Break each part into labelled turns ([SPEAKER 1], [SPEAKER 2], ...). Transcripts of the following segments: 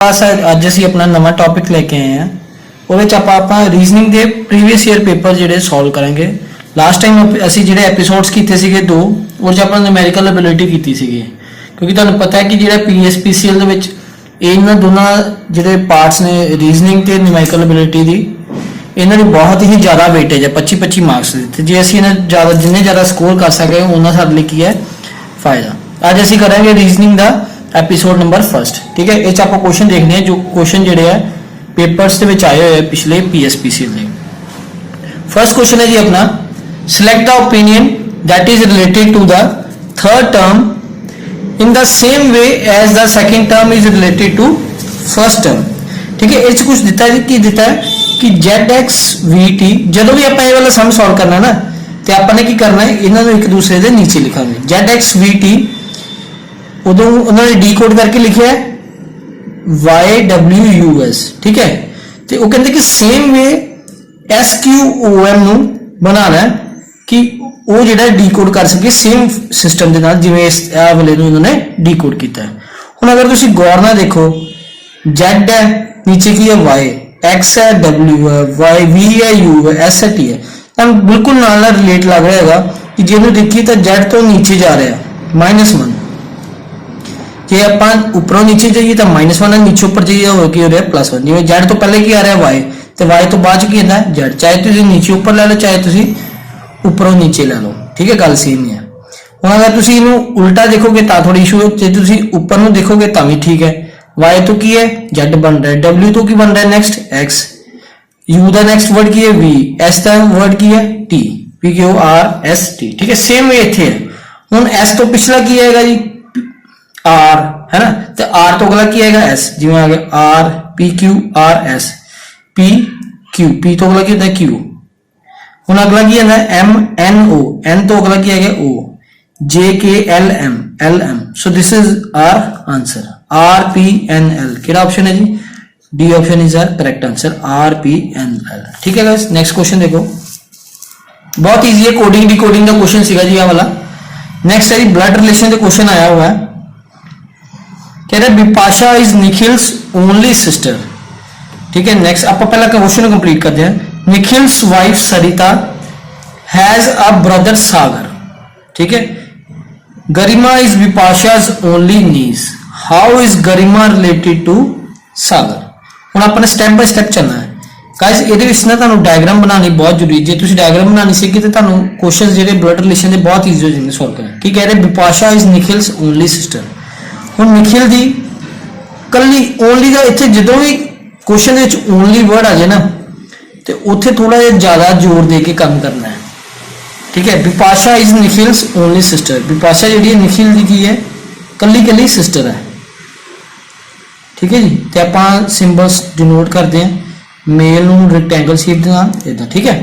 [SPEAKER 1] ਅੱਜ ਅਸੀਂ ਆਪਣਾ ਨਵਾਂ ਟੌਪਿਕ ਲੈ ਕੇ ਆਏ ਹਾਂ। ਉਹਦੇ ਚ ਆਪਾਂ ਰੀਜ਼ਨਿੰਗ ਦੇ ਪ੍ਰੀਵੀਅਸ ਈਅਰ ਪੇਪਰ ਜਿਹੜੇ ਸੋਲਵ ਕਰਾਂਗੇ। ਲਾਸਟ ਟਾਈਮ ਅਸੀਂ ਜਿਹੜੇ ਐਪੀਸੋਡਸ ਕੀਤੇ ਸੀਗੇ ਦੋ, ਉਹ ਚ ਆਪਾਂ ਨਿਊਮੈਰੀਕਲ ਐਬਿਲਿਟੀ ਕੀਤੀ ਸੀਗੀ, ਕਿਉਂਕਿ ਤੁਹਾਨੂੰ ਪਤਾ ਹੈ ਕਿ ਜਿਹੜਾ ਪੀਐਸਪੀਸੀਐਲ ਦੇ ਵਿੱਚ ਇਹਨਾਂ ਦੋਨਾਂ ਜਿਹੜੇ ਪਾਰਟਸ ਨੇ ਰੀਜ਼ਨਿੰਗ ਤੇ ਨਿਊਮੈਰੀਕਲ ਐਬਿਲਿਟੀ ਦੀ, ਇਹਨਾਂ ਦੀ ਬਹੁਤ ਹੀ ਜ਼ਿਆਦਾ ਵੇਟੇਜ ਹੈ 25-25 ਮਾਰਕਸ ਦੀ। ਤੇ ਜੇ ਅਸੀਂ ਇਹਨਾਂ ਜ਼ਿਆਦਾ ਜਿੰਨੇ ਜ਼ਿਆਦਾ ਸਕੋਰ ਕਰ ਸਕੇ ਉਹਨਾਂ ਸਾਡੇ ਲਈ ਕੀ ਹੈ ਫਾਇਦਾ। ਅੱਜ ਅਸੀਂ ਕਰਾਂਗੇ ਰੀਜ਼ਨਿੰਗ ਦਾ एपिसोड नंबर फर्स्ट। ठीक है, इस आप क्वेश्चन देखने हैं जो क्वेश्चन जोड़े है पेपर्स के विच आए हुए पिछले पीएसपीसीएल के। फर्स्ट क्वेश्चन है जी अपना, select the opinion that is related to the third term in the same way as the second term is related to first term. ठीक है, इस कुछ दिता है कि दिता है कि ZXVT जो भी आप ये वाला सम सॉल्व करना है ना, तो आपने की करना है इन्होंने एक दूसरे के नीचे लिखा ZXVT उदों उन्होंने डीकोड करके लिखे है YWUS। ठीक है, तो वो कहते कि सेम वे SQOM नू बनाना है कि वो जो डीकोड कर सके सेम सिस्टम के नाल जिवें इस वाले नू उन्होंने डीकोड किया है। हुण अगर तुसीं गौर नाल देखो, Z है नीचे की है Y, X है W है, Y V है U है, S है T है, तो बिल्कुल नाल रिलेट लग रहा है कि जे नू देखिए तो Z तो नीचे जा रहा है -1, जे आप उपरों नीचे जाइए तो -1 है, नीचे ऊपर जाइए हो रहा है +1। जिवें Z तो पहले की आ रहा है Y, तो Y तो बाद की आता है Z। चाहे तुम नीचे ऊपर ले लो, चाहे तुम उपरों नीचे ले लो, ठीक है, गल सेम ही है। हुण अगर तुम इनू उल्टा देखोगे तो थोड़ी इशू है, जो तुम ऊपर नू देखोगे तो भी ठीक है। Y तो की है Z बन रहा है, W तो की बन रहा है नेक्स्ट X, U का नेक्स्ट वर्ड की है V, S का वर्ड की है T, PQRST। ठीक है, सेम वे इत्थे है। हुण S तो पिछला की आएगा जी R, है ना, तो R तो अगला की आएगा S, जिवें आ गया R PQRS, P तो अगला की होता है Q। हुण अगला की है MNO, N तो अगला की आएगा O, JKLM। So this is our answer RPNL। केड़ा ऑप्शन है जी? D option is our correct answer RPNL। ठीक है गाइस, नेक्स्ट क्वेश्चन देखो, बहुत इजी है, कोडिंग डिकोडिंग का क्वेश्चन सीगा जी वाला। नेक्स्ट है जी ब्लड रिलेशन का क्वेश्चन आया हुआ है, कह रहे Bipasha is Nikhil's only sister. ठीक है, नेक्स्ट आप पहला क्वेश्चन कंप्लीट करते हैं। Nikhil's wife Sarita has a brother Sagar. ठीक है, Garima is Bipasha's only niece, how is Garima related to Sagar. हुण आपने स्टेप बाय स्टेप चलना है गाइस। ਇਹਦੇ ਵਿੱਚ ਨਾ ਤੁਹਾਨੂੰ ਡਾਇਗਰਾਮ ਬਣਾਉਣੀ ਬਹੁਤ ਜ਼ਰੂਰੀ ਹੈ। ਜੇ ਤੁਸੀਂ ਡਾਇਗਰਾਮ ਬਣਾਉਣੀ ਸਿੱਖ ਗਏ ਤਾਂ ਤੁਹਾਨੂੰ ਕੁਐਸਚਨਸ ਜਿਹੜੇ ਬਲੱਡ ਰਿਲੇਸ਼ਨ ਦੇ ਬਹੁਤ ਈਜ਼ੀ ਹੋ ਜਾਣਗੇ ਸੋਲਵ ਕਰਨੇ। ਕੀ ਕਹਿ ਰਹੇ? Bipasha is ਨਿਖਿਲਸ only sister. ਹੁਣ ਨਿਖਿਲ ਦੀ ਕੱਲੀ ਓਨਲੀ ਦਾ ਇੱਥੇ ਜਦੋਂ ਵੀ ਕੁਐਸਚਨ ਦੇ ਵਿੱਚ ਓਨਲੀ ਵਰਡ ਆ ਜਾਏ ਨਾ, ਤੇ ਉੱਥੇ ਥੋੜਾ ਜਿਹਾ ਜ਼ਿਆਦਾ ਜ਼ੋਰ ਦੇ ਕੇ ਕੰਮ ਕਰਨਾ ਹੈ। ਠੀਕ ਹੈ, Bipasha is ਨਿਖਿਲਸ only sister. Bipasha ਜਿਹੜੀ ਹੈ ਨਿਖਿਲ ਦੀ ਕੀ ਹੈ? ਕੱਲੀ ਸਿਸਟਰ ਹੈ। ठीक है जी, तो आप सिंबल्स डिनोट करते हैं मेल नू रेक्टेंगल शेप के नाल इदा। ठीक है,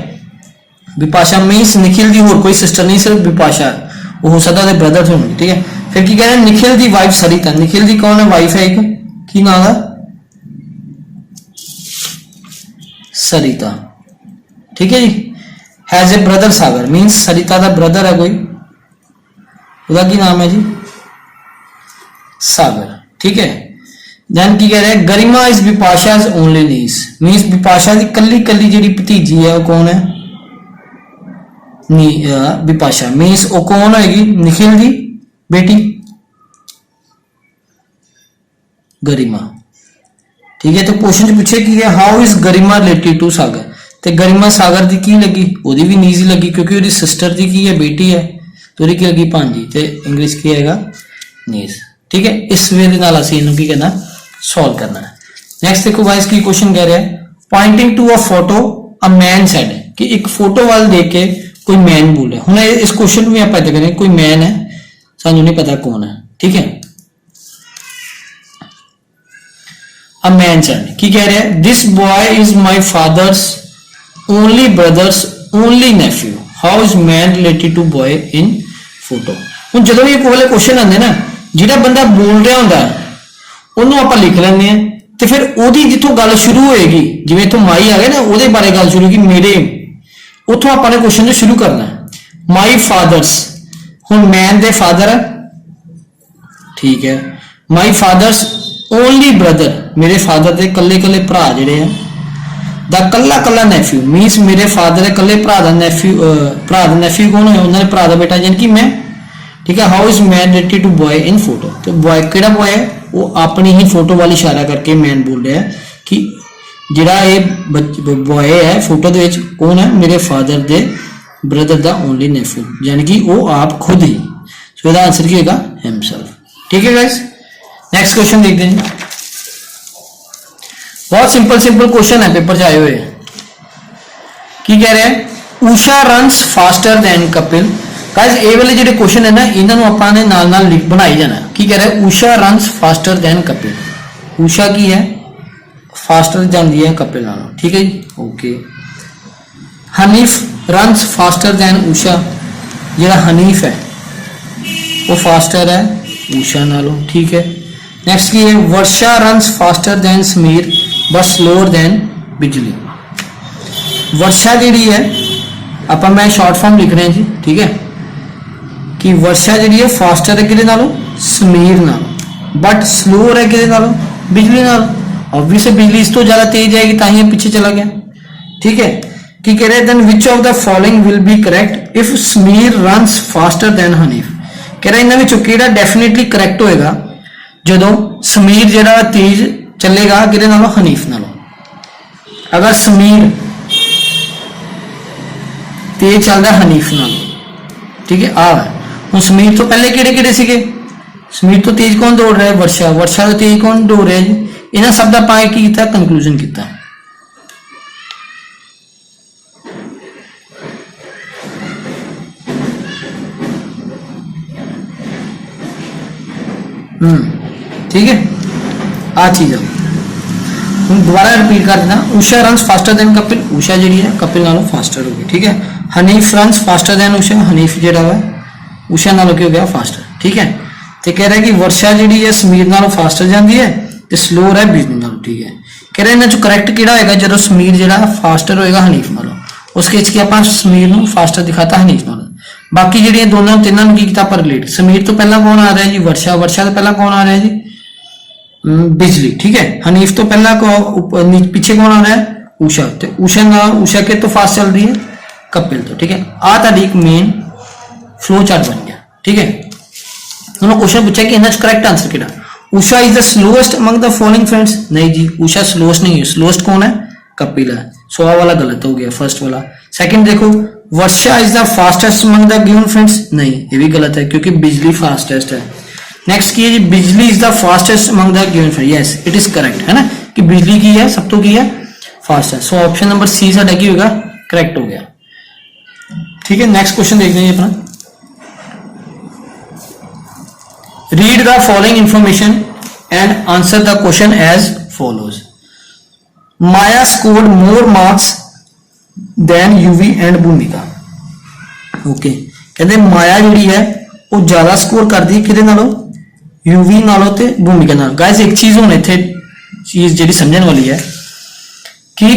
[SPEAKER 1] बिपाशा मींस निखिल दी होर कोई सिस्टर नहीं, सिर्फ बिपाशा वो हो सकता है ब्रदर होंगे। ठीक है, फिर की कह रहे हैं निखिल दी वाइफ सरिता। निखिल दी कौन है? वाइफ है एक, की नाम है? सरिता। ठीक है जी, has a brother Sagar, means Sarita दा ब्रदर है कोई, उसका की नाम है जी? सागर। ठीक है, देन की कह रहे हैं Garima is Bipasha's only niece, means Bipasha की कली जी भतीजी है वो कौन है? बिपाशा मींस वो कौन होगी? निखिल दी बेटी गरिमा। ठीक है, तो क्वेश्चन पूछे कि how is Garima related to Sagar, तो गरिमा सागर की लगी? ओदी भी नीज ही लगी क्योंकि ओदी सिस्टर की है, बेटी है, तो ओदी की लगी भांजी, तो इंग्लिश की है नीज। ठीक है, इस वे दे नाल असीं इहनूं की करना सॉल्व करना है। नेक्स्ट देखो गाइस, की क्वेश्चन कह रहा है pointing to a photo a man said, कि एक फोटो वाल देख के कोई मैन बोले। हुण इस क्वेश्चन में आप इदा करें कोई मैन है, सानू नहीं पता कौन है। ठीक है, अ मैन सेड की कह रहा है this boy is my father's only brother's only nephew, how is man related to boy in photo. हुण जदों भी कोई वाले क्वेश्चन आंदे ना, जिहड़ा बंदा बोल रहा हुंदा ਉਹਨੂੰ ਆਪਾਂ ਲਿਖ ਲੈਂਦੇ ਆ, ਤੇ ਫਿਰ ਉਹਦੀ ਜਿੱਥੋਂ ਗੱਲ ਸ਼ੁਰੂ ਹੋਏਗੀ, ਜਿਵੇਂ ਇਥੋਂ ਮਾਈ ਆ ਗਿਆ ਨਾ, ਉਹਦੇ ਬਾਰੇ ਗੱਲ ਸ਼ੁਰੂ ਕੀ ਮੇਰੇ, ਉੱਥੋਂ ਆਪਾਂ ਨੇ ਕੁਐਸਚਨ ਨੂੰ ਸ਼ੁਰੂ ਕਰਨਾ ਹੈ। ਮਾਈ ਫਾਦਰਸ, ਹੁਣ ਮੈਨ ਦੇ ਫਾਦਰ ਹੈ, ठीक है। माई फादर्स ओनली ब्रदर मेरे फादर के कल्ले कल्ले भरा जिहड़े हैं द कल्ला कल्ला नैफ्यू मीनस मेरे फादर के कल्ले भरा दा नैफ्यू कौन है उन्होंने भरा दा बेटा यानी कि मैं ठीक है how is man related to boy in photo तो बॉय केड़ा बॉय है वो अपनी ही फोटो वाल इशारा करके मैन बोल रहा है कि जिहड़ा ये बॉय है फोटो दे विच कौन है मेरे फादर दे ब्रदर दा ओनली नैफ्यू यानी कि वो आप खुद ही सो इसका आंसर की होगा हिमसेल्फ ठीक है गाइस नेक्स्ट क्वेश्चन देखते हैं बहुत सिंपल सिंपल क्वेश्चन है पेपर से आए हुए की कह रहे हैं Usha runs faster than Kapil guys ये वाले जो क्वेश्चन है ना इन्होंने अपने नाल नाल लिख बनाई जाना की कह रहे हैं Usha runs faster than Kapil Usha की है फास्टर जाती है कपिल नालों ठीक है जी okay Hanif runs faster than Usha जो हनीफ है वो फास्टर है उषा नालों ठीक है नेक्स्ट की है Varsha runs faster than Sameer but slower than Bijli Varsha जी है आप मैं शॉर्ट फॉर्म लिख रहे हैं जी ठीक है कि वर्षा जी है फास्टर है कि समीर नालों बट स्लोअर है कि बिजली नालों ऑब्वियसली बिजली इस तो ज्यादा तेज आएगी ताही पीछे चला गया ठीक है कि कह रहे then which of the following will be correct if Sameer runs faster than Hanif कह रहा इन्होंने विचों केड़ा डेफिनेटली करेक्ट होएगा जदों समीर जिहड़ा तेज चलेगा किहदे नालों हनीफ नालों अगर समीर तेज चलदा हनीफ नालों ठीक है आ हुण समीर तो पहले किहड़े किहड़े सीगे समीर तो तेज कौन दौड़ रहा है वर्षा वर्षा तो तेज कौन दौड़ रहा है जी इन्हां सब दा आपां की कीता कंक्लूजन कीता ठीक है आ चीज है दोबारा रिपीट कर देना Usha runs faster than Kapil Usha जी है कपिल नालों फास्टर हो गई ठीक है Hanif runs faster than Usha Hanif जो है उषा नालों की हो गया फास्टर ठीक है तो कह रहा है कि वर्षा जी है समीर नालों फास्टर जाती है तो स्लोअर है बिजली नालों ठीक है कह रहे इन्होंने करैक्ट किहड़ा होएगा जो समीर जो फास्टर होएगा हनीफ नालों उस केस की आप समीर को फास्टर दिखाता हनीफ नालों बाकी जी दोनों तीनों की किया पर रिलेट समीर तो पहला कौन आ रहा है जी वर्षा वर्षा तो पहला कौन आ रहा है जी बिजली ठीक है हनीफ तो पहला पीछे कौन आ रहा है उषा तो उषा के तो फास्ट चल रही है कपिल तो ठीक है आ ताड़ी एक मेन फ्लो चार्ट बन गया ठीक है उन्होंने क्वेश्चन पूछा कि इन्हें करेक्ट आंसर किहड़ा Usha is the slowest among the following friends नहीं जी उषा स्लोएस्ट नहीं है स्लोएस्ट कौन है कपिल है सो आ वाला गलत हो गया फर्स्ट वाला सेकंड देखो Varsha is the fastest among the given friends नहीं ये भी गलत है क्योंकि बिजली फास्टेस्ट है नेक्स्ट की है बिजली is the fastest among the given friends yes it is correct है ना कि बिजली की है सब तो की है फास्ट है सो ऑप्शन नंबर सी साडा की होगा करेक्ट हो गया ठीक है नेक्स्ट क्वेश्चन देखते हैं अपना read the following information and answer the question as follows Maya scored more marks than Yuvi and Bhumika okay कहते माया जी है वो ज्यादा स्कोर कर दी कि यूवी नालों ते भूमिका नाल गाइस एक चीज हुण इत्थे चीज जिहड़ी समझण वाली है कि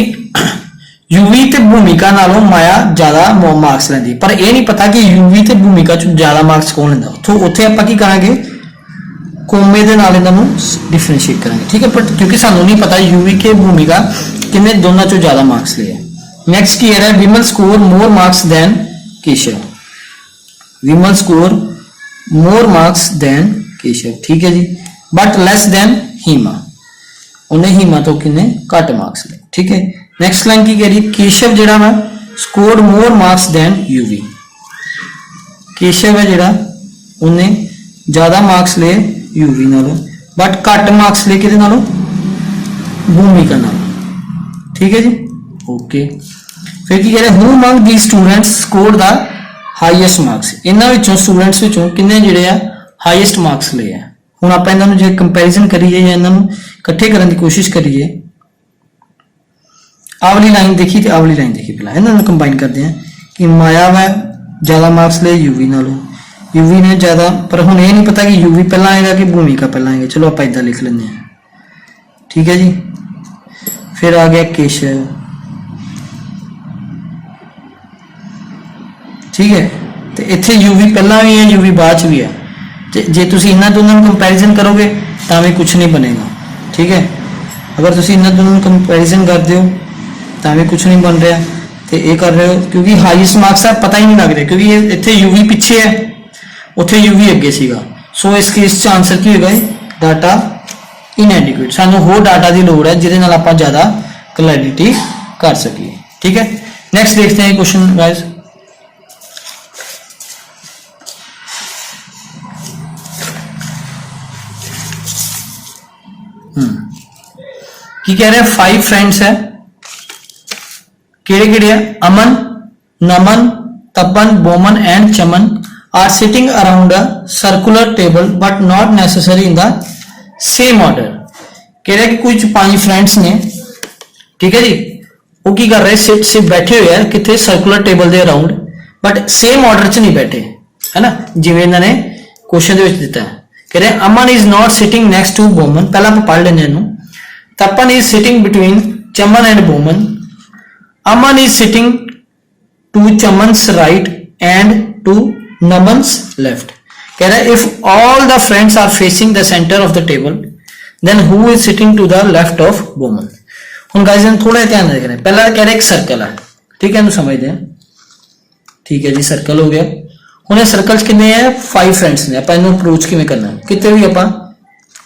[SPEAKER 1] यूवी ते भूमिका नालों माया ज्यादा मार्क्स लैंदी पर यह नहीं पता कि यूवी ते भूमिका च ज्यादा मार्क्स कौन लैंदा उत्थे आपां की करांगे कोमे दे नाल इन्हां नूं डिफरेंशिएट करांगे ठीक है बट क्योंकि सानूं नहीं पता यूवी के भूमिका किन्ने दोनों चों ज्यादा मार्क्स लिए नेक्स्ट की है Vimal score more marks than Keshav Vimal score more marks than Keshav ठीक है जी बट लेस देन हीमा उन्हें हीमा तो किन्ने घट मार्क्स ले ठीक है नेक्स्ट लाइन की कह रही केशव जिहड़ा वा scored more marks than Yuvi Keshav है जिहड़ा उन्हें ज्यादा मार्क्स ले यूवी नालों बट घट मार्क्स ले किहदे नालों भूमिका नालों ठीक है जी ओके फिर की कह रहे who among the students scored the highest marks इन्हां विचों स्टूडेंट्स विचों किन्ने जिहड़े आ हाईएस्ट मार्क्स ले हैं हुण आपां इन्हां नूं जे कंपैरिजन करिए या इन्हां नूं इकट्ठे करने की कोशिश करिए आवली लाइन देखी तो आवली लाइन देखी पहला इन्हां नूं कंबाइन करते हैं कि माया वा ज्यादा मार्क्स ले यूवी नालों यूवी ने ज्यादा पर हुण ये नहीं पता कि यूवी पहला आएगा कि भूमिका पहला आएगा चलो आप इदां लिख लेंगे ठीक है जी फिर आ गया केशव ठीक है तो इत्थे यूवी पहला भी है यूवी बाद भी है जे तुसीं इन्हां दोनों कंपैरिजन करोगे तो भी कुछ नहीं बनेगा ठीक है। अगर तुम इन्होंने दोनों कंपैरिजन करते हो तो भी कुछ नहीं बन रहा, तो ये कर रहे हो क्योंकि हाईएस्ट मार्क्स है पता ही नहीं लग रहा, क्योंकि ये इतने यूवी पिछे है, उत्थे यूवी अगे सीगा। सो इस केस च आंसर की होगा डाटा इनएडिक्वेट, सानू होर डाटा की लोड़ है जिहदे नाल आपां ज़्यादा क्लैरिटी कर सकिए, ठीक है। नेक्स्ट देखते हैं क्वेश्चन गाइस। की कह रहे हैं 5 फ्रेंड्स है, केड़े केड़े है, Aman, Naman, Tapan, Boman and Chaman are sitting around a circular table but not necessary in the same order. कह रहे कि कुछ 5 फ्रेंड्स ने, ठीक है जी, वो की कर रहे सिट बैठे हुए हैं कितने सर्कुलर टेबल के अराउंड, बट सेम ऑर्डर च नहीं बैठे, है ना, जिवें इन्होंने क्वेश्चन दिता है। कह रहे Aman is not sitting next to Boman, पहला आप पढ़ लेंगे इन्हों। Tapan is sitting between Chaman and Boman, Aman is sitting to Chaman's right and to Naman's left. कह रहा है if all the friends are facing the centre of the table then who is sitting to the left of Boman. हम guys थोड़ा ध्यान रख रहे हैं, पहला कह रहे एक सर्कल है, ठीक है, समझते हैं, ठीक है जी, सर्कल हो गया। हूँ सर्कल कितने हैं 5 फ्रेंड्स ने, आप अप्रोच किमें करना है, कितने भी आप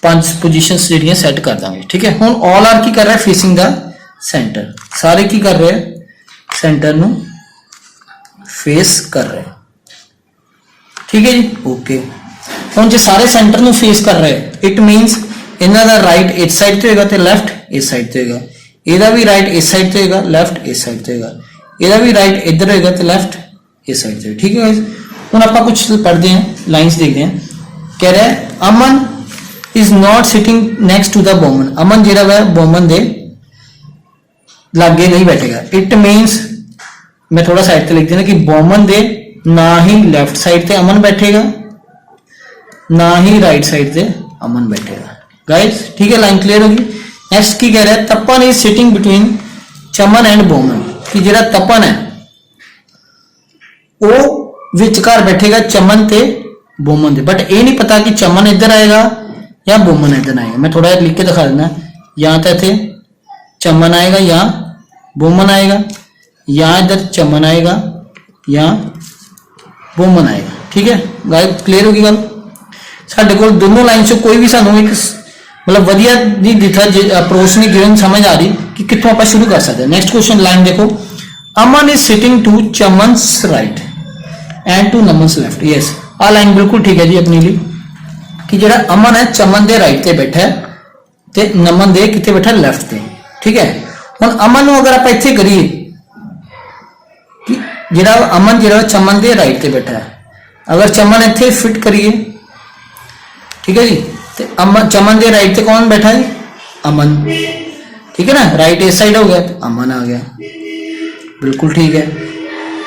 [SPEAKER 1] 5 पोजीशंस जी सैट कर देंगे, ठीक है। हूँ ऑल आर की कर रहा है फेसिंग द सेंटर, सारे की कर रहे हैं सेंटर नु फेस कर रहे हैं, ठीक है जी, ओके। हूँ जो सारे सेंटर नु फेस कर रहे हैं इट मीनस इन्हों का राइट इस साइड से होगा तो लेफ्ट इस साइड से होगा, ਇਹਦਾ भी राइट इस साइड से होगा लेफ्ट इस साइड से होगा, ਇਹਦਾ भी राइट इधर होगा तो लेफ्ट इस साइड से, ठीक है। हूँ आप कुछ पढ़ते हैं, लाइन्स देखते हैं। कह रहा है Aman is not sitting next to the Boman, Aman जो है बोमन दे लागे नहीं बैठेगा। इट मीनस मैं थोड़ा साइड से लिख देना कि बोमन दे ना ही लेफ्ट साइड से अमन बैठेगा ना ही राइट साइड से अमन बैठेगा, गाइस, ठीक है, लाइन क्लियर होगी। नेक्स्ट की कह रहा है Tapan is sitting between Chaman and Boman, कि जो तपन है वो विचकार बैठेगा चमन ते बोमन दे, बट ये नहीं पता कि चमन इधर आएगा या बोमन इधर आएगा। मैं थोड़ा लिख के दिखा देना, या तो इतने चमन आएगा या बोमन आएगा, या इधर चमन आएगा या बोमन आएगा, ठीक है गाइस, क्लियर होगी गल। साडे कोल दोनों लाइन से कोई भी सानू एक मतलब वधिया नहीं दिखा, अप्रोच नहीं गिवन समझ आ रही कि कितों आप शुरू कर सकते हैं। नेक्स्ट क्वेश्चन लाइन देखो, Aman is sitting to Chaman's right and to Naman's left. Yes, आ लाइन बिल्कुल ठीक है जी अपने लिए, कि जो अमन है चमन के राइट से बैठा है ते नमन दे कितने बैठा लेफ्ट से, ठीक है। हम अमन को अगर आप इतने करिए कि जो अमन जो चमन के राइट से बैठा है, अगर चमन इतने फिट करिए, ठीक है जी, तो अमन चमन के राइट से कौन बैठा है, अमन, ठीक है ना, राइट इस साइड हो गया तो अमन आ गया, बिल्कुल ठीक है।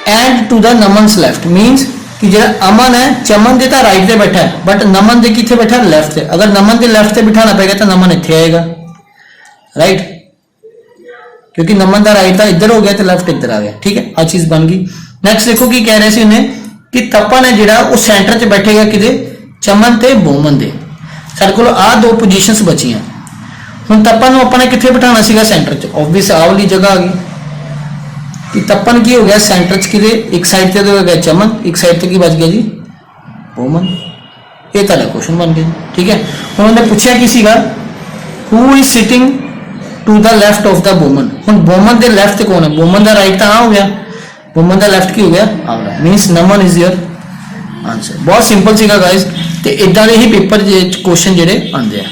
[SPEAKER 1] And to the Naman's left means कि जो अमन है चमन के तो राइट से बैठा है बट नमन के कितने बैठा है लेफ्ट से, अगर नमन के लेफ्ट से बिठाना पड़ेगा तो नमन इतने आएगा, राइट, क्योंकि नमन का राइट था इधर हो गया तो लेफ्ट इधर आ गया, ठीक है, आ चीज बन गई। नेक्स्ट देखो कि कह रहे थे उन्हें कि तपन है जो वो सेंटर च बैठेगा कि चमन ते बोमन दे। सारे को आ 2 पोजीशंस बची हैं, हम तपन अपने कितने बिठाना सीगा सेंटर च, ऑब्वियस आ वाली जगह आ गई कि तपन की हो गया सेंटर च कि एक साइड से तो हो गया चमन, एक साइड से की बच गया जी बोमन। ये ताला क्वेश्चन बन गया, ठीक है। उन्होंने पूछा कि सीगा who is sitting to the left of the Boman, हम बोमन के लेफ्ट कौन है, बोमन का राइट तो आ हो गया, बोमन का लेफ्ट की हो गया आ गया, means Naman is your answer. बहुत सिंपल सीगा गाइस, ते इदां दे ही पेपर क्वेश्चन जेडे आंदे हैं,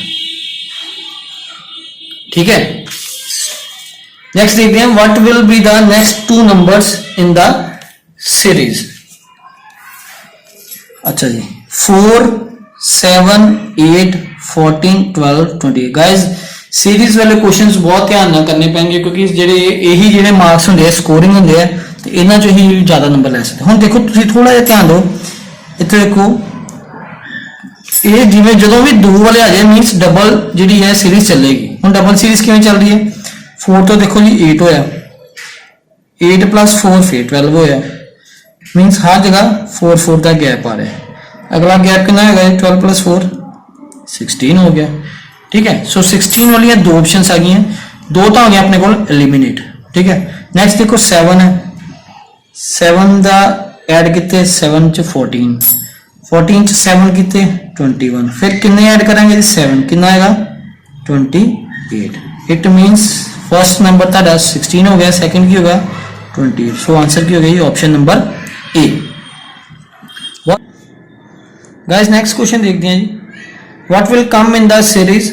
[SPEAKER 1] ठीक है। नेक्स्ट देखते हैं what will be the next 2 numbers in the series. अच्छा जी, 4, 7, 8, 14, 12, 20 गाइस, सीरीज वाले क्वेश्चंस बहुत ध्यान ना करने पैंगे क्योंकि जेडे यही जेडे मार्क्स होंगे स्कोरिंग होंगे तो इन्हां चों ही ज्यादा नंबर लै सकते। हुण देखो तुसीं थोड़ा जिहा ध्यान दो, इत्थे देखो ये जिवें जदों भी 2 वाले आ जाए मीनस डबल जिहड़ी है सीरीज चलेगी। हुण डबल सीरीज किवें चल रही है, 4 तो देखो जी 8 होया, 8 + 4 फिर 12 होया, मीनस हर जगह 4 का गैप आ रहा है। अगला गैप कितना है 12 + 4 16 हो गया। ठीक है। सो 16 वाली दो ऑप्शंस आ गई हैं, दो तो हो गया अपने को एलिमिनेट, ठीक है। नेक्स्ट देखो 7 है, 7 का ऐड किते 7 च 14, 14 च 7 किते 21, फिर किन्ने ऐड करेंगे जी 7, कितना आएगा 28। इट मींस फर्स्ट नंबर था 16 हो गया, सेकंड की हो गया 28। सो आंसर की हो गई option number A. Guys next question देखते हैं जी, what will come in the series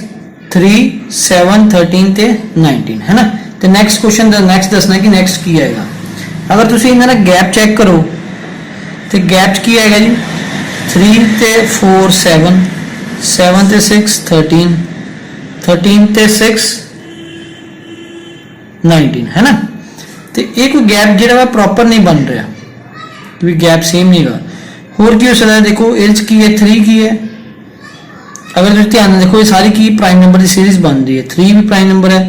[SPEAKER 1] 3, 7, 13 ਤੇ 19 है ना। तो नेक्स्ट क्वेश्चन ਦਾ नेक्स्ट दसना कि नेक्स्ट की आएगा। अगर तुम इन्हों का गैप चेक करो तो गैप की आएगा जी 3 ਤੇ 4 7, 7 ਤੇ 6 13, 13 ਤੇ 6 19 है ना। तो ये कोई गैप जो प्रॉपर नहीं बन रहा, क्योंकि गैप सेम नहीं गा। होर की हो सकता है, देखो एज की है 3 की है, अगर तुम ध्यान देखो ये सारी की प्राइम नंबर की सीरीज बन रही है, 3 भी प्राइम नंबर है,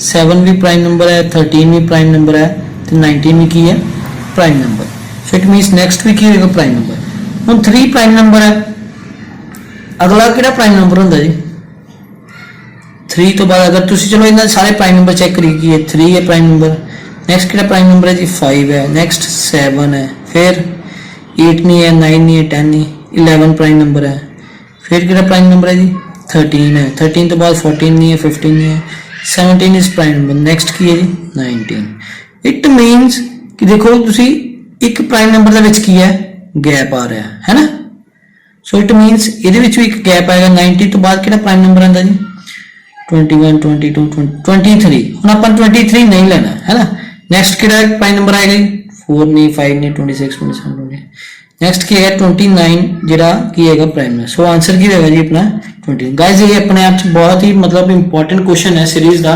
[SPEAKER 1] 7 भी प्राइम नंबर है, 13 भी प्राइम नंबर है, तो 19 भी की है prime number. So it means next भी की होगा प्राइम नंबर। हम 3 प्राइम नंबर है, अगला कि प्राइम नंबर होंगे जी 3 तो बाद अगर तुम चलो इन्होंने सारे प्राइम नंबर चेक करिए कि 3 है प्राइम नंबर, नेक्स्ट कि प्राइम नंबर है जी 5 है, नेक्स्ट 7 है, फिर 8 नहीं है, 9 नहीं है, 10 नहीं, 11 प्राइम नंबर है, फिर कि प्राइम नंबर है जी 13 है, 13 तो बाद 14 नहीं है, 15 नहीं है, 17 इज प्राइम नंबर, नेक्स्ट की है जी 19। इट मीनस कि देखो तुसी एक प्राइम नंबर ਦੇ ਵਿੱਚ ਕੀ ਹੈ ਗੈਪ ਆ ਰਿਹਾ ਹੈ ਨਾ। सो इट मीनस ਇਹਦੇ ਵਿੱਚ ਵੀ ਇੱਕ ਗੈਪ ਆਏਗਾ। 90 ਤੋਂ ਬਾਅਦ ਕਿਹੜਾ ਪ੍ਰਾइम ਨੰਬਰ ਆਂਦਾ ਜੀ 21 22 23। ਹੁਣ ਆਪਾਂ 23 ਨਹੀਂ ਲੈਣਾ ਹੈ ਨਾ। नेक्स्ट ਕਿਹੜਾ ਪ੍ਰਾइम ਨੰਬਰ ਆਏਗਾ ਜੀ 4 नहीं 5 नहीं 26 27 28। नेक्स्ट की है 29 ਜਿਹੜਾ ਕੀ ਹੈਗਾ ਪ੍ਰਾइम है। सो आंसर की होगा जी अपना 20। गाइस ये अपने आप बहुत ही मतलब इंपॉर्टेंट क्वेश्चन है सीरीज का,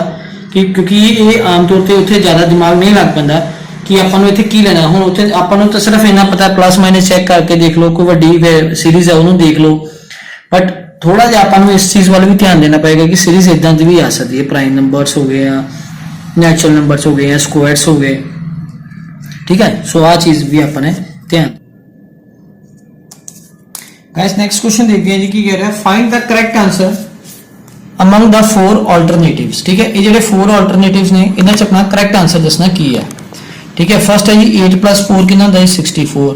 [SPEAKER 1] कि क्योंकि ये आम तौर पर उत्थे ज़्यादा दिमाग नहीं लग पाता कि अपन इत्थे की लेना। हुण उत्थे अपन तो सिर्फ इन्ना पता प्लस माइनस चेक करके देख लो, कोई वड्डी सीरीज है उन्होंने देख लो, बट थोड़ा जिहा अपन इस चीज़ वाल भी ध्यान देना पड़ेगा कि सीरीज इदां दी भी आ सकती है। प्राइम नंबर्स हो गए या नैचुरल नंबर्स हो गए या स्क्वायर्स हो गए, ठीक है। सो आ चीज़ भी अपने ध्यान। गाइस नेक्स्ट क्वेश्चन देखते हैं जी की कह रहा है, find the correct answer among the 4 alternatives. ठीक है, ये जो 4 ऑल्टरनेटिव्स ने इन्हां च अपना करेक्ट आंसर दसना की है। ठीक है, फर्स्ट है जी 8 + 4 कितना होता है 64,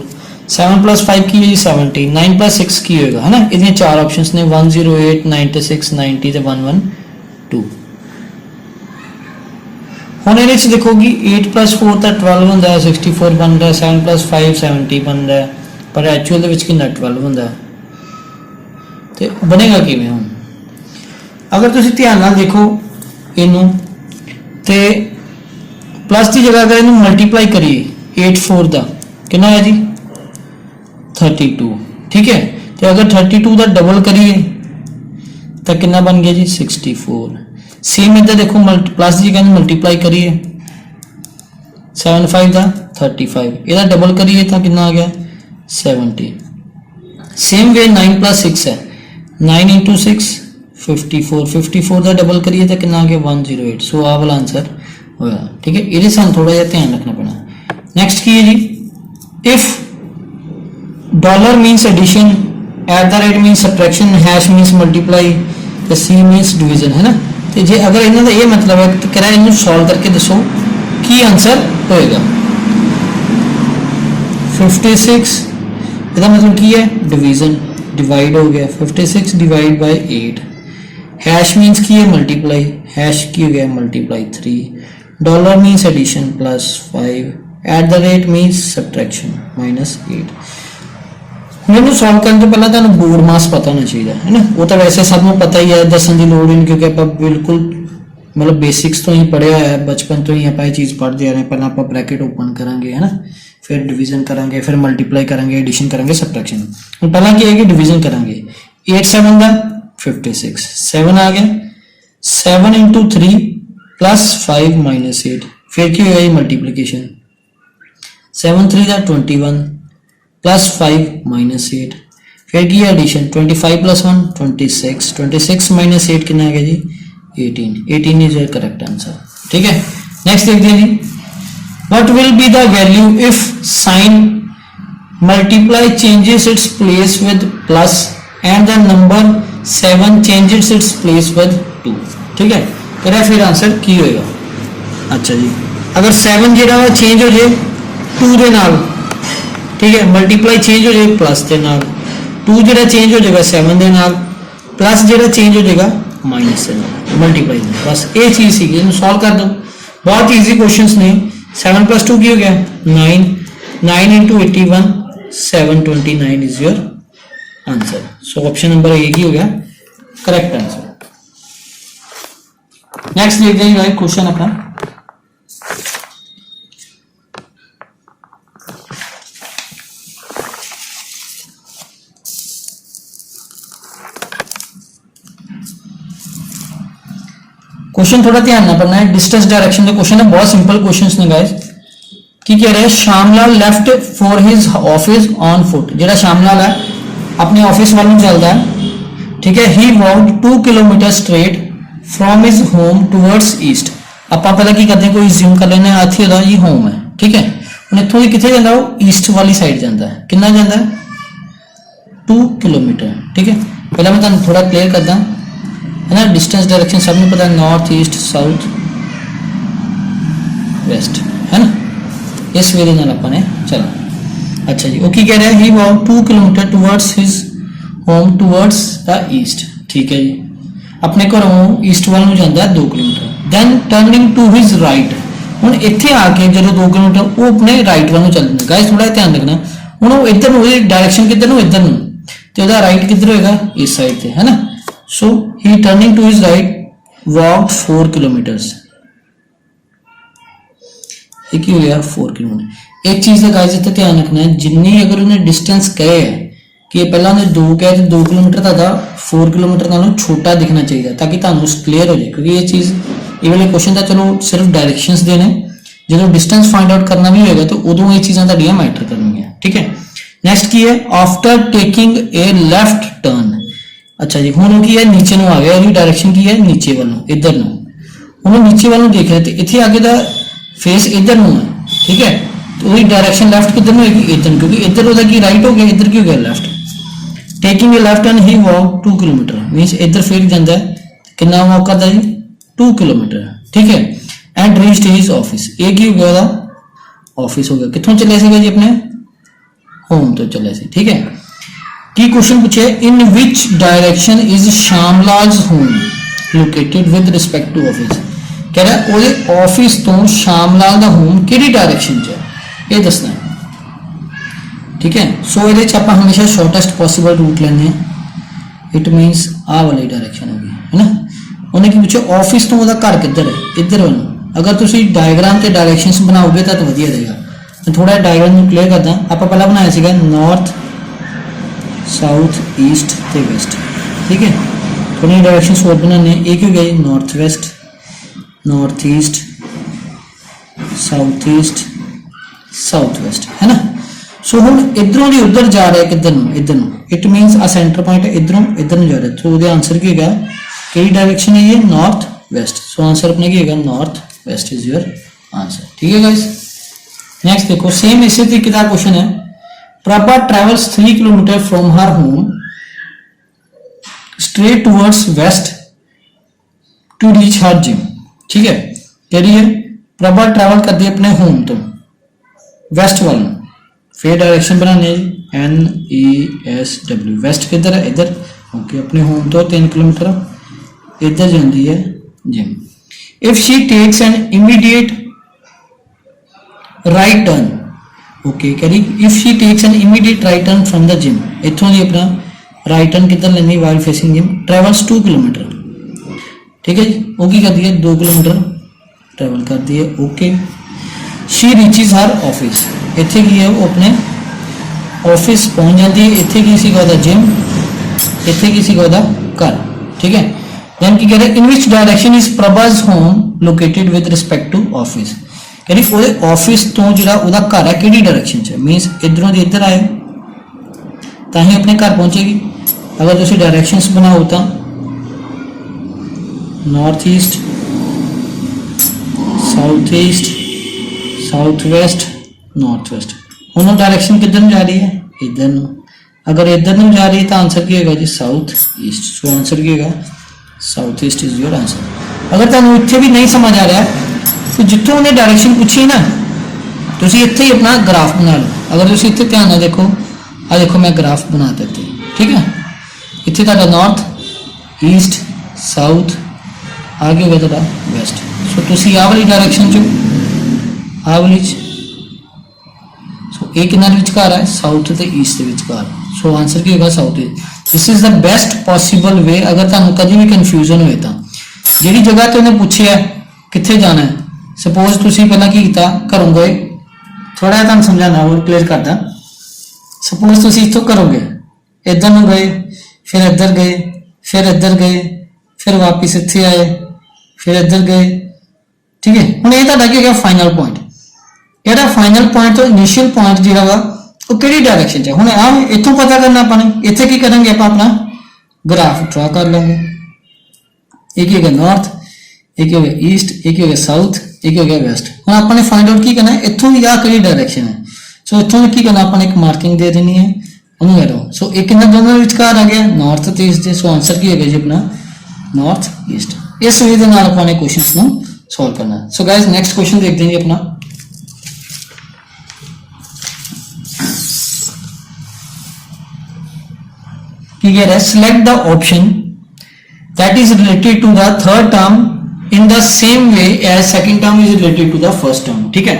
[SPEAKER 1] 7 + 5 की है जी 70, 9 + 6 की होगा है ना। इसमें 4 ऑप्शंस ने 108 96 90 ते 112। ਹੁਣ ਇਹਦੇ ਚ ਦੇਖੋ कि 8 + 4 ਤਾਂ 12 ਹੁੰਦਾ ਹੈ, 64 ਬਣਦਾ ਹੈ, 7 + 5 70 ਬਣਦਾ ਹੈ, ਪਰ ਐਕਚੁਅਲ ਦੇ ਵਿੱਚ ਕਿੰਨਾ 12 ਹੁੰਦਾ ਹੈ। ਤੇ ਬਣੇਗਾ ਕਿਵੇਂ? ਹੁਣ अगर तुम ध्यान नाल देखो इनू ते प्लस की जगह अगर इनू मल्टीप्लाई करिए 8 4 का कितना है जी 32। ठीक है, तो अगर 32 का डबल करिए तो कितना बन गया जी 64। सेम इधर देखो प्लस की जगह मल्टीप्लाई करिए 7 5 का 35, इधर डबल करिए तो कितना आ गया 70। सेम वे 9 + 6 है, 9 × 6 54, 54 का डबल करिए तो कितना आ गया 108। सो आ वाला आंसर होगा। ठीक है, ये सानू थोड़ा जिहा ध्यान रखना पैना। नेक्स्ट की है जी, if dollar means addition, @ means subtraction, hash means multiply, तो सी मीन्स डिवीजन है ना। तो जे अगर इन्हों का ये मतलब है तो कह इन्हों सॉल्व करके दसो की आंसर होएगा। 56 इसका मतलब की है डिवीजन, डिवाइड हो गया 56 डिवाइड बाय 8। हैश मीन्स की है मल्टीप्लाई, हैश की हो गया multiply 3। Dollar means addition +5, @ means subtraction -8। मैंने सॉल्व करने तो पहले तुहानू बोर्ड मास पता होना चाहिए है ना। वो तो वैसे सब में पता ही है, दसन की लोड़ नहीं, क्योंकि आप बिल्कुल मतलब बेसिक्स तो ही पढ़िया है, बचपन तो ही आप ये चीज़ पढ़ते आ रहे हैं। पहले आप ब्रैकेट ओपन करांगे है ना, फिर डिवीजन करांगे, फिर मल्टीप्लाई करांगे, एडिशन करांगे, सबट्रैक्शन। पहला क्या है कि डिवीजन करांगे 8 7 का 56, 7 आ गया, 7 × 3 + 5 - 8, फिर क्या होगा मल्टीप्लीकेशन 7 3 का 21 + 5 - 8, फिर की एडिशन 25 + 1 26, 26 - 8 कितना आ गया जी 18, 18 इज योर करेक्ट आंसर। ठीक है, नेक्स्ट देखते हैं जी, what will be the value if sign multiply changes its place with plus and the number 7 changes its place with 2 ठीक है कह फिर आंसर की होएगा अच्छा जी अगर 7 जेड़ा वा चेंज हो जाए 2 दे नाल ठीक है मल्टीप्लाई चेंज हो जाए प्लस के नाल 2 जेड़ा चेंज हो जाएगा 7 दे नाल प्लस जेड़ा चेंज हो जाएगा माइनस के नाल मल्टीप्लाई बस ये चीज सी इन्हें सॉल्व कर दो बहुत ईजी क्वेश्चंस ने 7 + 2 की हो गया 9 9 × 81 729 is your answer so option number A ही हो गया करेक्ट आंसर नेक्स्ट देखते हैं क्वेश्चन अपना क्वेश्चन थोड़ा ध्यान ना पढ़ना है डिस्टेंस डायरेक्शन का क्वेश्चन है बहुत सिंपल क्वेश्चंस ने गाइस की कह रहे हैं Shyamlal left for his office on foot जेड़ा श्यामलाल है अपने ऑफिस वालों चलता है ठीक है he walked 2 kilometre straight from his home towards east ਆਪਾਂ पहले की करते हैं कोई ज्यूम कर लेने इत्थे दा जी होम है ठीक है ਹੁਣ ਇੱਥੋਂ ਦੀ ਕਿੱਥੇ ਜਾਂਦਾ ਉਹ ਈਸਟ ਵਾਲੀ ਸਾਈਡ ਜਾਂਦਾ ਹੈ ਕਿੰਨਾ ਜਾਂਦਾ है 2 किलोमीटर ठीक है पहले मैं ਤੁਹਾਨੂੰ थोड़ा क्लियर करदा है ना डिस्टेंस डायरेक्शन सबने पता है नॉर्थ ईस्ट साउथ वेस्ट है ना इस वे नाल अपन ने चलो अच्छा जी वो की कह रहा है he walk 2 kilometre towards his home towards the east ठीक है जी अपने घरों ईस्ट वाल नूं जांदा 2 kilometre then turning to his right हुण इत्थे आके जो 2 किलोमीटर वो अपने राइट वाल नूं चल जांदा गाइस थोड़ा ध्यान रखना हुण वो इधर नूं डायरेक्शन किधर नूं इधर नूं ते ओहदा राइट किधर होएगा इस साइड ते है ना so he turning to his right walked 4 kilometers एक ही हो गया 4 किलोमीटर एक चीज का गाइस इत्थे ध्यान रखना है जिन्नी अगर उन्हें डिस्टेंस कहे है कि पहला उन्हें 2 कहे तो 2 किलोमीटर का 4 किलोमीटर नालों छोटा दिखना चाहिए ताकि तानू क्लियर हो जाए क्योंकि ये चीज ये वाले क्वेश्चन का चलो सिर्फ डायरेक्शंस देने जो डिस्टेंस फाइंड आउट करना भी होगा तो उदों ये चीज़ां ताड़ियां मैटर करनियां ठीक है नेक्स्ट की है after taking a left turn अच्छा जी हुण की है नीचे नु आ गया ये डायरेक्शन की है नीचे वालों इधर नु हुण नीचे वालों देख रहे थे इथे आगे दा फेस इधर नु है ठीक है तो वही डायरेक्शन लेफ्ट किधर नु होगी इधर क्योंकि इधर ओदा की राइट हो गया इधर की हो गया left taking a left and he walk 2 kilometre means इधर फिर जांदा है कितना वॉक करदा जी 2 किलोमीटर ठीक है एंड रीच्ड हिज ऑफिस ये की हो गया ओदा ऑफिस हो गया कित्थों चले सीगे जी अपने होम तो चले सी ठीक है की क्वेश्चन पूछे in which direction is Shyamlal home located with respect to office कह रहा ओदे ऑफिस तो श्यामलाल दा होम किहड़ी डायरेक्शन च है ये दसना है ठीक है सो इहदे च आपां हमेशा शॉर्टेस्ट पॉसिबल रूट लेने इट मींस आ वाली डायरेक्शन होगी है ना उन्हें की पूछे ऑफिस तो ओदा घर किधर है इधर वालों अगर तुसी डायग्राम ते डायरेक्शंस बनाओगे तो वधिया रहेगा मैं थोड़ा डायग्राम को क्लियर करदा आपां पहला बनाया सीगा नॉर्थ साउथ ईस्ट ते वेस्ट ठीक है थोड़ी डायरेक्शन और बनाने एक हो गया north west north east south west है ना सो हम इधरों दी उधर जा रहे हैं इधर it means a centre point इधरों इधर जा रहे हैं तो उसका आंसर क्या है कई डायरेक्शन है ये नॉर्थ वेस्ट सो आंसर अपने क्या north west is your answer ठीक है गाइस नेक्स्ट देखो सेम इसी तरीके का क्वेश्चन है Prabha travels 3 kilometers from her home straight towards west to reach her gym. ठीक है कह रही है प्रभा ट्रैवल करती है अपने होम तो वेस्ट वाल फिर डायरेक्शन बनाने NESW वेस्ट किधर है इधर ओके अपने होम तो 3 किलोमीटर इधर जाती है gym if she takes an immediate right turn okay करी if she takes an immediate right turn from the gym इथों दी अपना राइट टर्न किधर लेनी while facing gym travels 2 kilometre ठीक है जी वो की करती है 2 किलोमीटर ट्रैवल करती है okay she reaches her office इत्थे की है वो अपने ऑफिस पहुंच जाती है इत्थे की सी का जिम इत्थे की सी का घर ठीक है देन की कह रहे इन विच डायरेक्शन इज प्रभाज home located with respect to office यानी ਉਹਦੇ ਆਫਿਸ ਤੋਂ ਜਿਹੜਾ ਉਹਦਾ ਘਰ ਹੈ ਕਿਹੜੀ ਡਾਇਰੈਕਸ਼ਨ 'ਚ ਮੀਨਸ ਇਧਰੋਂ ਦੀ ਇੱਧਰ ਆਏ ਤਾਂ ਹੀ ਆਪਣੇ ਘਰ ਪਹੁੰਚੇਗੀ ਅਗਰ ਤੁਸੀਂ ਡਾਇਰੈਕਸ਼ਨਸ ਬਣਾਓ ਤਾਂ north East south West north West ਹੁਣ ਉਹ ਡਾਇਰੈਕਸ਼ਨ ਕਿੱਧਰ ਨੂੰ ਜਾ ਰਹੀ ਹੈ ਇਧਰ ਨੂੰ अगर इधर नहीं जा रही तो आंसर की होगा जी साउथ ईस्ट। सो आंसर की होगा south east is your answer. अगर तुहानू इत्थे भी नहीं समझ आ रहा तो जितों उन्हें डायरेक्शन पूछी ना तुसी इत्थे ही अपना ग्राफ बना लो। अगर तुसी इत्थे ध्यान नाल देखो, आ देखो मैं ग्राफ बना देती, ठीक है। इत्थे तुहाडा नॉर्थ ईस्ट साउथ आगे हो गया तुहाडा वैस्ट। सो तुसी आ वाली डायरेक्शन चो आ वाली सो एक किनारे विचकार है साउथ ते ईस्ट के विचकार। सो आंसर की होगा south east. This is the best possible way. अगर तुहानू कभी भी कन्फ्यूजन होए तो जिहड़ी जगह ते उन्हें पूछे है कित्थे जाना है, सपोज तुसी पहला की कीता घरों गए, थोड़ा तुहानू समझाना और क्लियर करदा। सपोज तुसी इत्थों घरों गए, इधर नूं गए, फिर इधर गए, फिर इधर गए, फिर वापिस इत्थे आए, फिर इधर गए, ठीक है। हुण इह तुहाडा की हो गया फाइनल पॉइंट। ਇਹਦਾ ਫਾਈਨਲ ਪੁਆਇੰਟ ਤੋਂ ਇਨੀਸ਼ੀਅਲ ਪੁਆਇੰਟ ਜਿਹੜਾ ਵਾ ਉਹ ਕਿਹੜੀ ਡਾਇਰੈਕਸ਼ਨ 'ਚ ਹੈ। ਹੁਣ ਆ ਇੱਥੋਂ ਪਤਾ ਕਰਨਾ ਆਪਾਂ ਨੇ, ਇੱਥੇ ਕੀ ਕਰਾਂਗੇ ਆਪਾਂ ਆਪਣਾ ਗ੍ਰਾਫ ਡਰਾ ਕਰ ਲਾਂਗੇ। ਇੱਕ ਹੋ ਗਿਆ ਨਾਰਥ, ਇੱਕ ਹੋ ਗਿਆ ਈਸਟ, ਇੱਕ ਹੋ ਗਿਆ ਸਾਊਥ, ਇੱਕ ਹੋ ਗਿਆ ਵੈਸਟ। ਹੁਣ ਆਪਾਂ ਨੇ ਫਾਈਂਡ ਆਊਟ ਕੀ ਕਰਨਾ ਇੱਥੋਂ ਦੀ ਆ ਕਿਹੜੀ ਡਾਇਰੈਕਸ਼ਨ ਹੈ। ਸੋ ਇੱਥੋਂ ਕੀ ਕਰਨਾ ਆਪਾਂ ਨੇ ਇੱਕ ਮਾਰਕਿੰਗ ਦੇ ਦੇਣੀ ਹੈ ਉਹਨੂੰ ਐਰੋ। ਸੋ ਇੱਕ ਇਹਨਾਂ ਦੋਨਾਂ ਵਿਚਕਾਰ ਆ ਗਿਆ ਨਾਰਥ ਤੇ ਈਸਟ ਦੇ। ਸੋ ਆਨਸਰ ਕੀ ਹੈਗਾ ਜੀ ਆਪਣਾ ਨਾਰਥ ਈਸਟ। ਇਸ ਵੇ ਦੇ ਨਾਲ ਆਪਾਂ ਨੇ ਕੁਐਸਚਨਸ ਨੂੰ ਸੋਲਵ ਕਰਨਾ। ਸੋ ਗਾਇਜ਼ ਨੈਕਸਟ ਕੁਐਸਚਨ ਦੇਖਦੇ ਹਾਂ ਜੀ ਆਪਣਾ। select the option that is related to the third term in the same way as second term is related to the first term। ठीक है,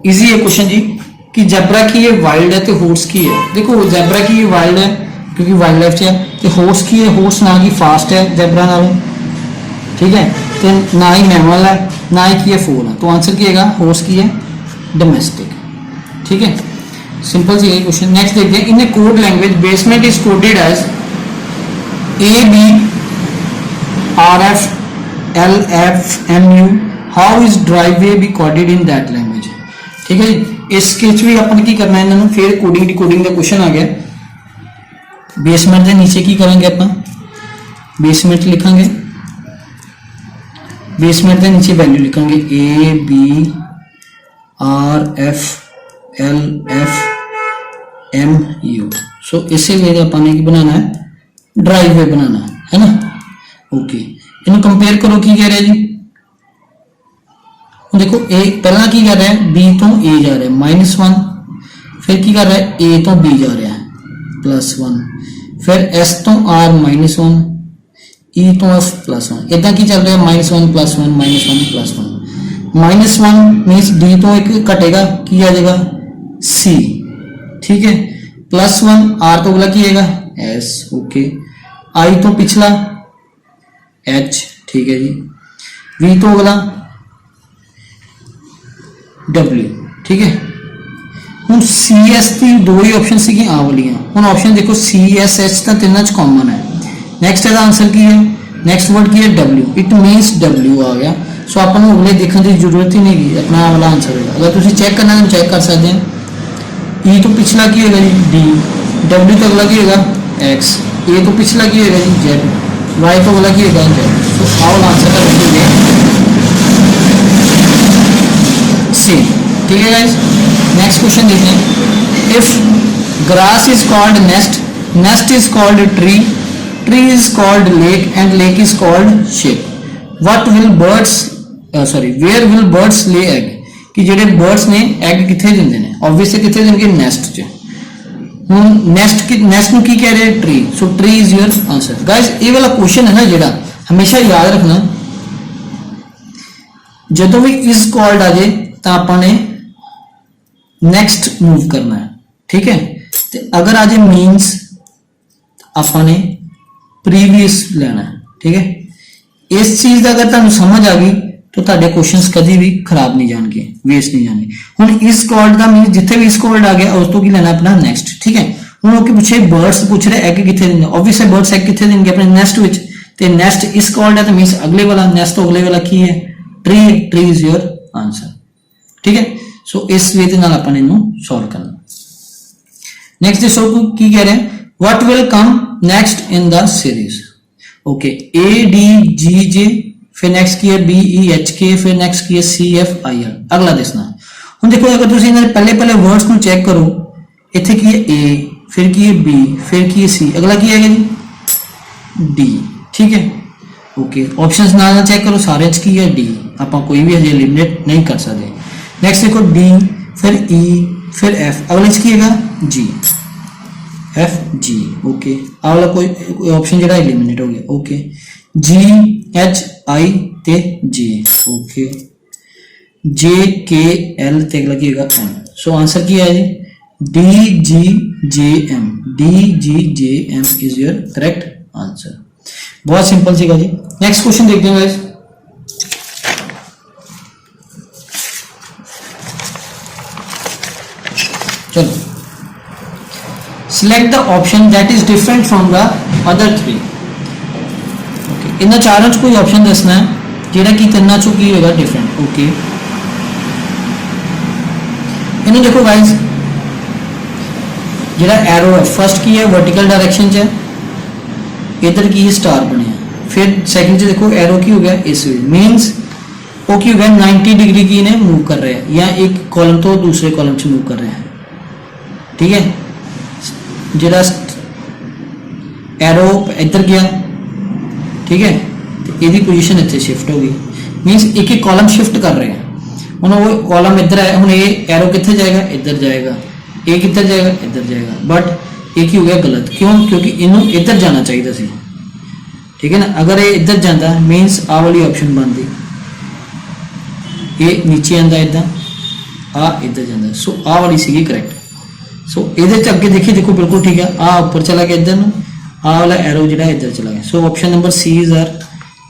[SPEAKER 1] इजी है क्वेश्चन जी कि जैबरा की ये वाइल्ड है तो हॉर्स की है। देखो जैबरा की ये वाइल्ड है क्योंकि वाइल्ड लाइफ है, तो हॉर्स की है, हॉर्स ना की फास्ट है जैबरा नालों, ठीक है। तो ना ही मैमल है ना ही की है फोल है। तो आंसर की है हॉर्स की है डोमेस्टिक, ठीक है। सिंपल सी यही क्वेश्चन। नेक्स्ट देखते हैं। In a code language basement is coded as A B R F L F M U. How is driveway be coded in that language. ठीक है जी, इस केस भी अपन की करना है इन्होंने फिर कोडिंग डिकोडिंग का क्वेश्चन आ गया। बेसमेंट के नीचे की करेंगे अपन बेसमेंट लिखेंगे, बेसमेंट के नीचे वैल्यू लिखेंगे A B R F L F M U. So इसे वे अपने की बनाना है ड्राइव वे बनाना है ना। ओके, इन्हें कंपेयर करो की कह रहा है जी। देखो ए पहला की कर रहा है बी तो ए जा रहा है -1, फिर की कर रहा है ए तो बी जा रहा है +1, फिर एस तो आर -1, ई तो एफ +1। इदा की चल रहा है -1 +1 -1 +1। -1 मीन्स डी तो एक कटेगा की आ जाएगा सी, ठीक है। +1 आर तो अगला की आएगा एस, ओके। आई तो पिछला एच, ठीक है जी। वी तो अगला डब्ल्यू, ठीक है। हूँ सी एस की दो ही ऑप्शन सी आ वालियां। हूँ ऑप्शन देखो सी एस एच तो तीनों च कॉमन है। नेक्स्ट इसका आंसर की है, नेक्स्ट वर्ड की है डब्ल्यू, इट मीनस डब्ल्यू आ गया। सो अपन अगले देखने की जरूरत ही नहीं, अपना वाला आंसर है। अगर तुम चेक करना तो चेक कर सकते हैं। ई तो पिछला की होगा जी डी, डब्ल्यू तो अगला की होगा एक्स, ए तो पिछला की होगा जी जेड, वाई तो अगला की होगा जेड। तो ऑल आंसर का वैल्यू है सी, ठीक है गाइस। नेक्स्ट क्वेश्चन देखते हैं। If grass is called nest, nest is called tree, tree is called lake and lake is called ship, what will birds where will birds lay egg. कि जेडे birds ने egg किथे दिंदे ने, obviously किथे देंगे नेस्ट च। हुन नेस्ट नू की कह रहे हैं tree. So tree is your answer. Guys ये वाला क्वेश्चन है ना जेड़ा हमेशा याद रखना, जदों भी इज कॉल्ड आ जाए तो आपने नेक्स्ट मूव करना है, ठीक है। तो अगर आ जाए मीन्स आपने प्रीवियस लेना है, ठीक है। इस चीज का अगर तुहानू समझ आ गई तो तुहाडे क्वेश्चंस कभी भी खराब नहीं जाएंगे, वेस्ट नहीं जाएंगे। हुण इस कॉल्ड का मीन जिथे भी इस कॉल्ड आ गया उस तो की लेना अपना नेक्स्ट, ठीक है। हुण ओके पूछे बर्ड्स पूछ रहे एग किथे देंगे, ऑब्वियसली बर्ड्स एग किथे देंगे अपने नेस्ट विच, ते नेस्ट इस कॉल्ड है तो मींस अगले वाला, नेस्ट तो अगले वाला की है tree, tree is your answer, ठीक है। सो इस वे दे नाल अपन इनू सॉल्व करना। नेक्स्ट देखो की कह रहे हैं, what will come next in the series. Okay, A D G J, फिर नेक्स्ट की है बी ई एच के, फिर नेक्स्ट की है सी एफ आई एल। अगला देखना हम देखो, अगर तुम पहले पहले वर्ड्स को चेक करो, इतने की है ए, फिर की है बी, फिर की है सी, अगला की है जी डी। ठीक है ओके, ऑप्शंस ना चेक करो सारे की है डी, आप कोई भी हजे एलिमिनेट नहीं कर सकते। नेक्स्ट देखो डी, फिर ई, फिर एफ, अगला की है जी, एफ जी। ओके अगला कोई ऑप्शन जो एलिमिनेट हो गया। ओके जी एच आई ते जे। ओके जे के एल ते अगला की है एम। सो आंसर की है जी D G J M, D G J M is your correct answer. बहुत सिंपल सीगा जी। नेक्स्ट क्वेश्चन देखते हैं गाइस। चलो select the option that is different from the other three. Okay इन चारों च कोई ऑप्शन दसना है जेड़ा कि तिन्ना चो की होगा डिफरेंट। ओके इन्हें देखो गाइस, जेड़ा एरो है फर्स्ट की है वर्टिकल डायरेक्शन च है, इधर की स्टार बने, फिर सेकंड से देखो एरो की हो गया इस वे, मींस वो की हो गया 90 डिग्री की ने मूव कर रहे हैं या एक कॉलम तो दूसरे कॉलम से मूव कर रहे हैं। ठीक है जेड़ा एरो इधर गया, ठीक है तो यदी पोजीशन इतने शिफ्ट हो गई, मींस एक एक कॉलम शिफ्ट कर रहे हैं। हम वो कॉलम इधर है, हम ये एरो कितने जाएगा इधर जाएगा, ये किधर जाएगा इधर जाएगा, बट एक ही हो गया गलत। क्यों? क्योंकि इन्हों इधर जाना चाहिए सी। ठीक है ना, अगर ये इधर जाता मीनस आ वाली ऑप्शन बनती, ये नीचे आता इदा, आ इधर जाता, सो आ वाली सी करेक्ट। सो ये अगे देखिए, देखो बिल्कुल ठीक है, आ ऊपर चला गया इधर, आ वाला एरो जो इधर चला गया। So option number C is our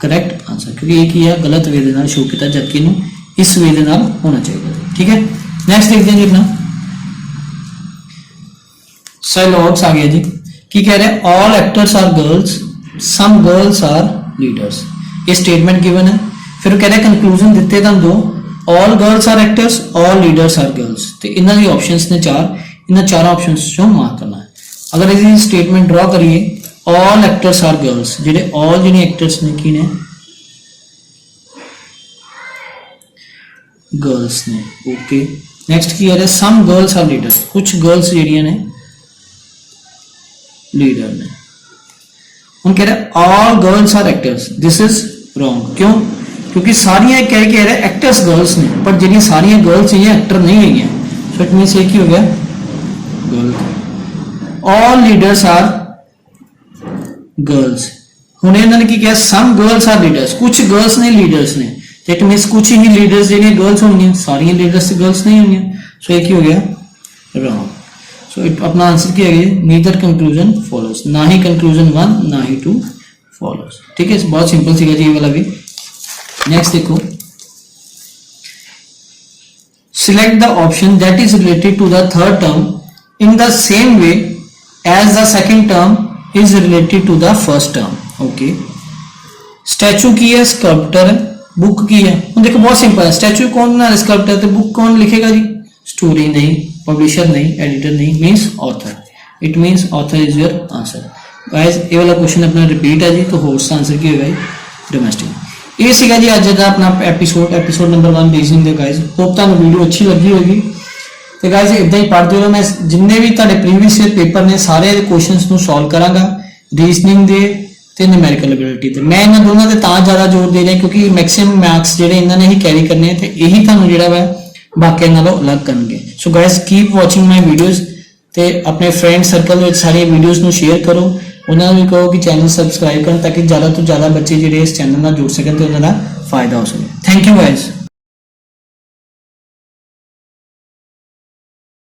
[SPEAKER 1] correct answer, क्योंकि एक ही है गलत वे के शो किया, जबकि इन्हों इस वे के होना चाहिए। ठीक है नेक्स्ट देखते हैं जी अपना साइलॉग्स आ गया जी। की कह रहे हैं all actors are girls, some girls are leaders, ये स्टेटमेंट गिवन है। फिर कह रहे हैं कंक्लूजन दिते तुम दो, all girls are actors, all leaders are girls. तो इन्हों की ऑप्शंस ने चार, इन चार ऑप्शंस चो मार्क करना है। अगर इसकी स्टेटमेंट ड्रॉ करिए, ऑल एक्टर्स आर गर्ल्स, जेडे ऑल जी एक्टर्स ने की ने गर्ल्स ने। ओके नेक्स्ट की है सम गर्ल्स आर लीडर्स, कुछ गर्ल्स जी ने लीडर ने। हम कह रहे all girls are actors, this is wrong. क्यों? क्योंकि सारियां कह रहे एक्टर्स गर्ल्स ने, पर जी सारियां गर्ल्स ये एक्टर नहीं है, सो इट मीन्स एक ही हो गया गलत। ऑल लीडर्स आर गर्ल्स, हूँ इन्होंने की किया सम गर्ल्स आर लीडर्स, कुछ गर्ल्स ने लीडर्स ने, इट मीन्स कुछ ही लीडर्स जी गर्ल्स होंगी, सारियां लीडर्स गर्ल्स नहीं होंगी, सो एक ही हो गया रॉन्ग। सो अपना आंसर क्या है, नीदर कंक्लूजन फॉलोस, ना ही कंक्लूजन 1 ना ही 2 फॉलोस। ठीक है बहुत सिंपल सी ये वाला भी। नेक्स्ट देखो, select the option that is related to the third term in the same way as the second term is related to the first term. Okay statue की है, स्कल्प्टर है, बुक की है। देखो बहुत सिंपल है, स्टैचू कौन बना, स्कल्प्टर, तो बुक कौन लिखेगा जी, स्टोरी नहीं, पब्लिशर नहीं, एडिटर नहीं, means author, it means author is your answer. Guys ये वाला क्वेश्चन अपना रिपीट है जी, तो होस्ट आंसर की होगा डोमेस्टिक। ये सीगा जी अज का अपना एपीसोड नंबर 1 रीजनिंग दे। गाइस होप तुहानू वीडियो अच्छी लगी होगी, तो गाइस इदा ही पढ़ते रहो। मैं जिन्ने भी तुहाडे प्रीवियस ईयर पेपर ने सारे क्वेश्चंस नू सॉल्व करांगा, रीजनिंग दे ते न्यूमेरिकल एबिलिटी ते। मैं इन्हां दोनों ते तां ज़्यादा जोर दे रहा क्योंकि मैक्सिमम मार्क्स जिहड़े इन्होंने ही कैरी करने हैं, ते यही तुहानू जिहड़ा वा बाकी नालों अलग करनगे। So guys keep watching my videos, ते अपने फ्रेंड सर्कल में सारी वीडियोज़ नू शेयर करो, उन्होंने भी कहो कि चैनल सबसक्राइब करें ताकि ज़्यादा तो ज़्यादा बच्चे जिहड़े इस चैनल नाल जुड़ सकन ते उन्हां दा फायदा हो सके। Thank you guys.